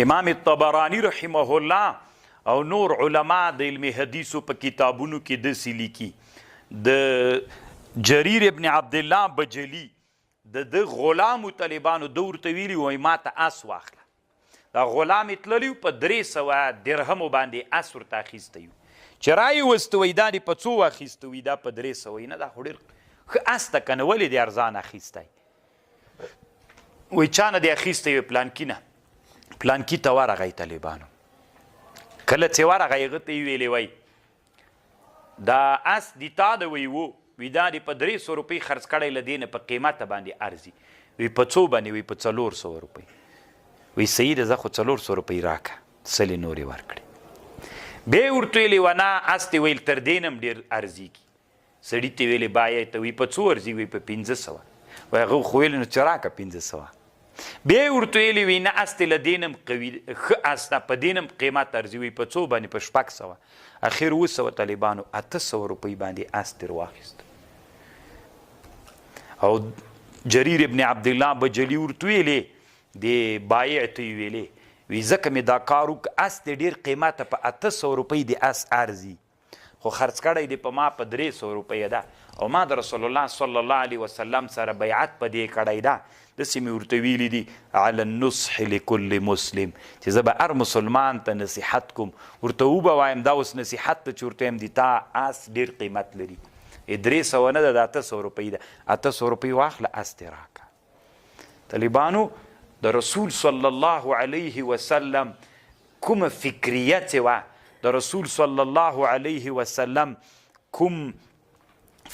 امام طبرانی رحمه الله او نور علما د علم حدیثو په کتابونو کې داسې لیکي د جریر ابن عبدالله بجلی د غلامو طالبانو د ورته ویلي وایي ما ته اس واخله دا غلام یې تللی په 300 درهمو باندې اس ورته اخیستی چې را یې وسته وایي دا دې په څو واخیسته وایي دا په 300 نه دا خو ډېر ښه اس ته که نه ولې دې ارزان اخیستی وایي چا نه دې اخیستی وایي پلانکي نه پلانکي ته ورغی طالبانو کله چې ورغی هغه ته یې ویلې وایي دا اس د تا د وایي و وی دا دې په 300 روپۍ خرڅ کړی له دې نه په قیمته باندې ارزي وی په څو باندې وی په 400 روپۍ وی صحیح ده زه خو 400 روپۍ راکړه سلې نورې ورکړې بیا یې ورته ویلې ونه اس ته ویل تر دې نه هم ډېر ارزیږي سړي ته ویلې بایه ته وی په څو ارزي وی په 500 وایي هغه خو ویلې نو چې راکړه 500 بیا یې ورته ویلې وی نه اس ته له دې نه هم قوي ښه اس ته په دې نه هم قیمت ارزي وی په څو باندې په 600 اخر 200 طالبانو 800 روپۍ باندې اس تر واخیست او جریر ابن عبدالله بجلی ورته ویلې د بایع ته یې ویلې وی ځکه مې دا کار وکړه اس د ډېر قیمته په 800 روپۍ د اس ارزي خو خرڅ کړی دی په ما په 300 روپۍ ده او ما د رسول الله صلی الله علیه وسلم سره بیعت په دې کړی ده داسې مې ورته ویلي دي علی النصح لکل مسلم چې زه به هر مسلمان ته نصیحت کوم ورته وبه وایم دا اوس نصیحت ته چې ورته وایم د تا اس ډېر قیمت لري 300 نه ده د 800 روپۍ ده 800 روپۍ واخله اس دې راکړه طالبانو د رسول صلی الله علیه وسلم کومه فکریه چې وه د رسول صلی الله علیه وسلم کوم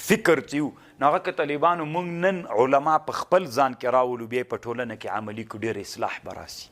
فکر چې و نو هغه که طالبانو موږ نن علما په خپل ځان کې راولو بیا په ټولنه کې عملي کړو ډېر اصلاح به راسي